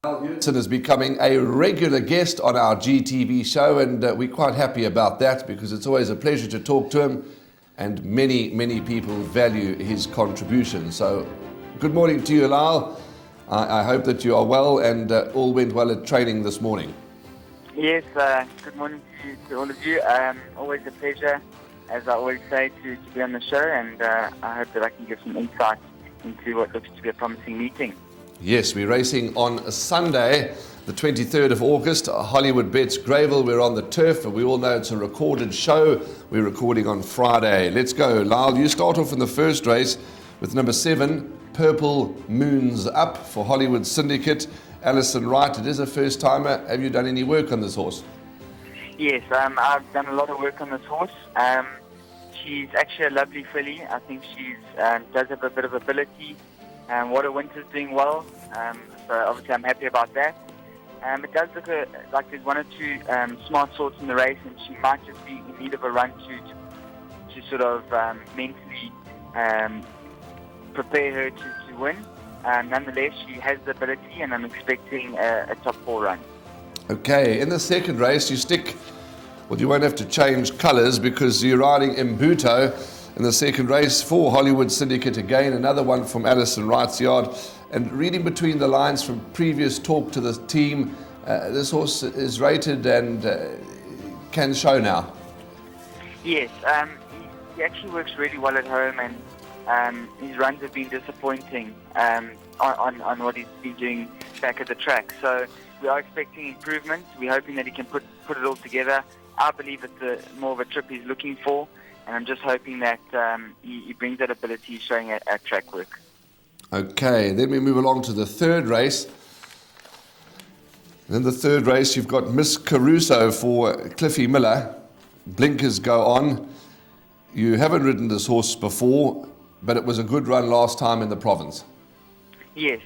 Lyle Hewitson is becoming a regular guest on our GTV show, and we're quite happy about that because it's always a pleasure to talk to him, and many people value his contribution. So, good morning to you, Lyle. I hope that you are well and all went well at training this morning. Yes, good morning to all of you. Always a pleasure, as I always say, to be on the show, and I hope that I can give some insight into what looks to be a promising meeting. Yes, we're racing on Sunday, the 23rd of August, Hollywood Bets Gravel. We're on the turf, and we all know it's a recorded show. We're recording on Friday. Let's go. Lyle, you start off in the first race with number 7, Purple Moons Up for Hollywood Syndicate. Alison Wright, it is a first timer. Have you done any work on this horse? Yes, I've done a lot of work on this horse. She's actually a lovely filly. I think she does have a bit of ability. Water Winter's doing well, so obviously I'm happy about that. It does look like there's one or two smart sorts in the race, and she might just be in need of a run to sort of mentally prepare her to win. Nonetheless, she has the ability, and I'm expecting a top 4 run. Okay, in the second race, you won't have to change colours because you're riding Mbuto in the second race for Hollywood Syndicate again, another one from Alison Wright's yard. And reading between the lines from previous talk to the team, this horse is rated and can show now. Yes, he actually works really well at home, and his runs have been disappointing on what he's been doing back at the track. So we are expecting improvement. We're hoping that he can put it all together. I believe it's more of a trip he's looking for, and I'm just hoping that he brings that ability showing at track work. Okay, then we move along to the third race. In the third race, you've got Miss Caruso for Cliffy Miller. Blinkers go on. You haven't ridden this horse before, but it was a good run last time in the province. Yes,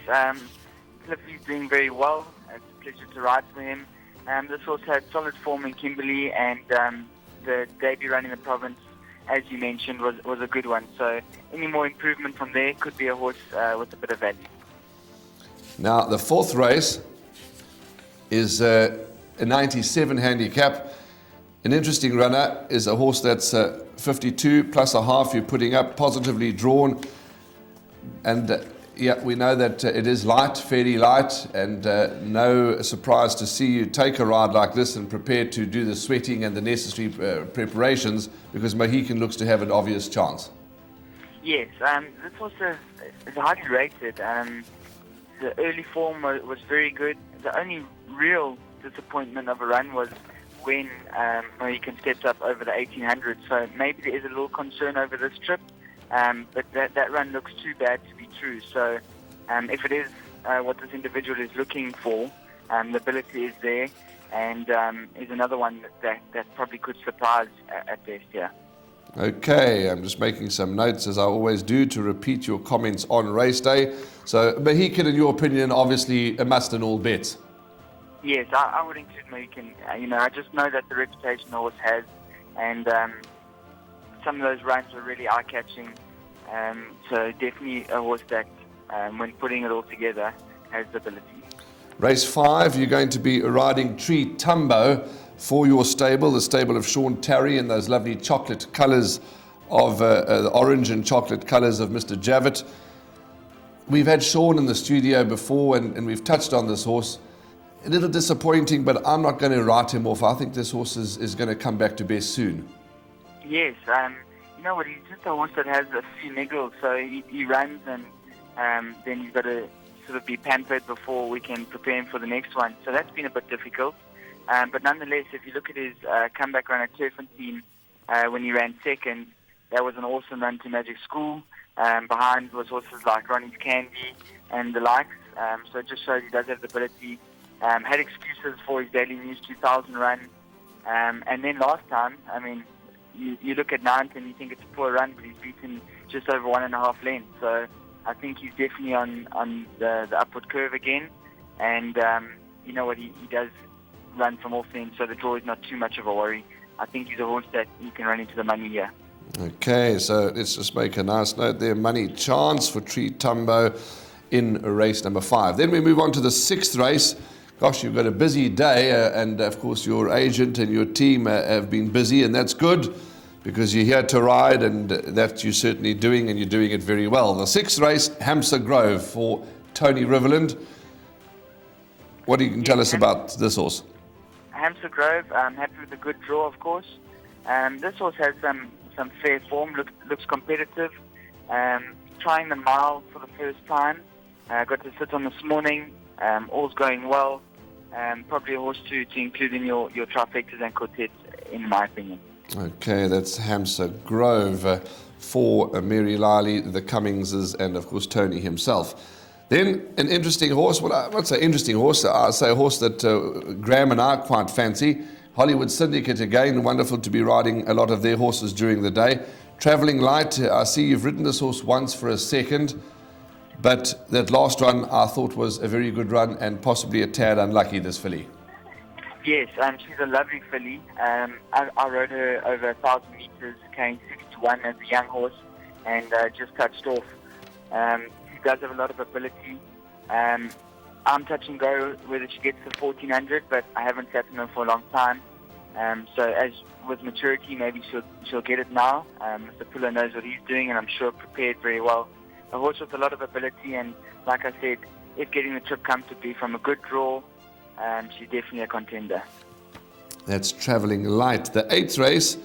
Cliffy's doing very well. It's a pleasure to ride for him. This horse had solid form in Kimberley, and the debut run in the province, as you mentioned, was a good one. So any more improvement from there could be a horse with a bit of value. Now, the fourth race is a 97 handicap. An interesting runner is a horse that's 52 plus a half you're putting up, positively drawn. And we know that it is light, fairly light, and no surprise to see you take a ride like this and prepare to do the sweating and the necessary preparations, because Mohican looks to have an obvious chance. Yes, this horse is highly rated. The early form was very good. The only real disappointment of a run was when Mohican stepped up over the 1800, so maybe there is a little concern over this trip. But that run looks too bad to be true. So if it is what this individual is looking for, the ability is there, and is another one that probably could surprise at best here. Okay, I'm just making some notes, as I always do, to repeat your comments on race day. So Mohican, in your opinion, obviously a must in all bets. Yes, I would include Mohican. I just know that the reputation the horse has, and some of those runs are really eye-catching. So definitely a horse that, when putting it all together, has the ability. Race 5, you're going to be riding Tree Tumbo for your stable, the stable of Sean Tarry, in those lovely chocolate colours of the orange and chocolate colours of Mr. Javitt. We've had Sean in the studio before, and we've touched on this horse. A little disappointing, but I'm not going to write him off. I think this horse is going to come back to best soon. Yes, you know what, he's just a horse that has a few niggles, so he runs, and then you've got to sort of be pampered before we can prepare him for the next one. So that's been a bit difficult. But nonetheless, if you look at his comeback run at Turfentine when he ran second, that was an awesome run to Magic School. Behind was horses like Ronnie's Candy and the likes. So it just shows he does have the ability. Had excuses for his Daily News 2000 run. And then last time, I mean, you look at ninth and you think it's a poor run, but he's beaten just over 1.5 lengths. So I think he's definitely on the upward curve again. And you know what, he does run from off ends, so the draw is not too much of a worry. I think he's a horse that you can run into the money here. Okay, so let's just make a nice note there. Money chance for Tree Tumbo in race number 5. Then we move on to the 6th race. Gosh, you've got a busy day, and of course your agent and your team have been busy, and that's good because you're here to ride, and that you're certainly doing, and you're doing it very well. The 6th race, Hampshire Grove for Tony Riverland. What can you tell us about this horse? Hampshire Grove, I'm happy with the good draw, of course. This horse has some fair form, looks competitive. Trying the mile for the first time. Got to sit on this morning. All's going well. Probably a horse to include in your trifectas and quartets, in my opinion. Okay, that's Hampshire Grove for Mary Liley, the Cummingses, and of course Tony himself. Then an interesting horse. Well, I won't say interesting horse. I'll say a horse that Graham and I quite fancy. Hollywood Syndicate again. Wonderful to be riding a lot of their horses during the day. Travelling Light. I see you've ridden this horse once for a second, but that last run I thought was a very good run and possibly a tad unlucky, this filly. Yes, she's a lovely filly. I rode her over 1,000 metres, came 6-1 as a young horse, and just touched off. She does have a lot of ability. I'm touch and go whether she gets to 1,400, but I haven't sat on her for a long time. So as with maturity, maybe she'll get it now. Mr. Puller knows what he's doing, and I'm sure prepared very well. A horse with a lot of ability, and like I said, if getting the trip comfortably from a good draw, she's definitely a contender. That's Travelling Light. The 8th race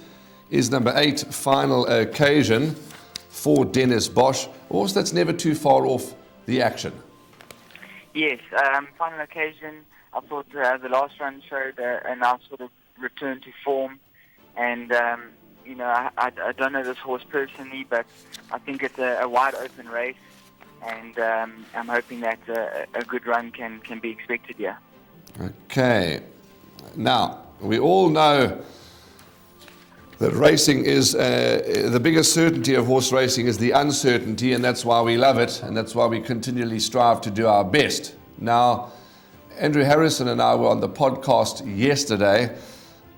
is number 8, Final Occasion for Dennis Bosch. A horse that's never too far off the action. Yes, Final Occasion, I thought the last run showed a nice sort of return to form. And, I don't know this horse personally, but I think it's a wide open race. And I'm hoping that a good run can be expected here. Okay. Now, we all know that racing is the biggest certainty of horse racing is the uncertainty, and that's why we love it, and that's why we continually strive to do our best. Now, Andrew Harrison and I were on the podcast yesterday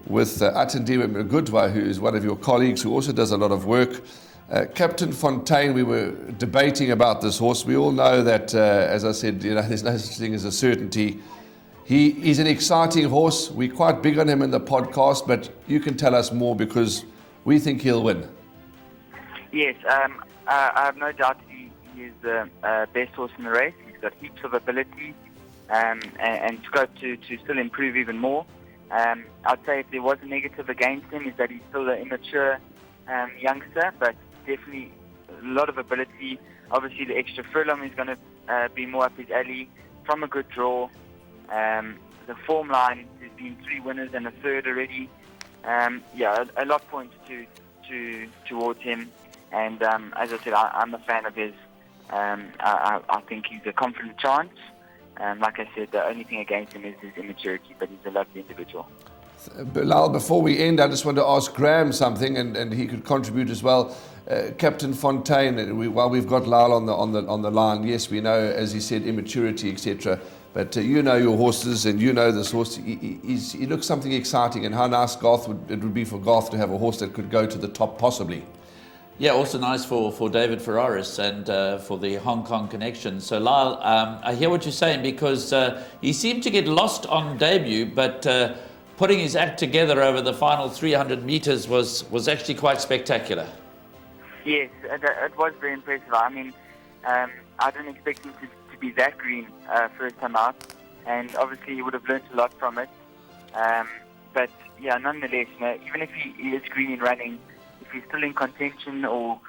with Atendiwe Mgudwa, who is one of your colleagues who also does a lot of work. Captain Fontaine, we were debating about this horse. We all know that, as I said, there's no such thing as a certainty. He's an exciting horse. We're quite big on him in the podcast, but you can tell us more because we think he'll win. Yes, I have no doubt he is the best horse in the race. He's got heaps of ability and scope to still improve even more. I'd say if there was a negative against him is that he's still an immature youngster, but definitely a lot of ability. Obviously, the extra furlong is going to be more up his alley from a good draw. The form line, there's been 3 winners and a third already. A lot points towards him. And as I said, I'm a fan of his. I think he's a confident chance. Like I said, the only thing against him is his immaturity, but he's a lovely individual. Lyle, before we end, I just want to ask Graham something, and he could contribute as well. Captain Fontaine, while we've got Lyle on the line, yes, we know, as he said, immaturity, etc. But you know your horses, and you know this horse. He looks something exciting, and how nice it would be for Garth to have a horse that could go to the top, possibly. Yeah, also nice for David Ferraris and for the Hong Kong connection. So Lyle, I hear what you're saying, because he seemed to get lost on debut, but putting his act together over the final 300 meters was actually quite spectacular. Yes, it was very impressive. I mean, I didn't expect him to be that green first time out, and obviously he would have learned a lot from it. But yeah, nonetheless, even if he is green in running, if he's still in contention or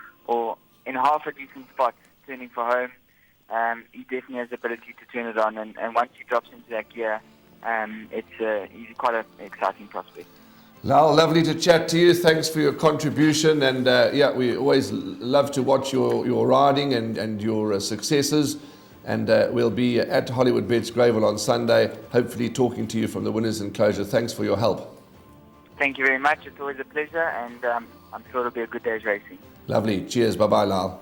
in half a decent spot turning for home, he definitely has the ability to turn it on. And once he drops into that gear, he's quite an exciting prospect. Lyle, lovely to chat to you. Thanks for your contribution. And we always love to watch your riding and your successes. And we'll be at Hollywood Bets Gravel on Sunday, hopefully talking to you from the winners' enclosure. Thanks for your help. Thank you very much. It's always a pleasure, and I'm sure it'll be a good day's racing. Lovely. Cheers. Bye-bye, Lyle.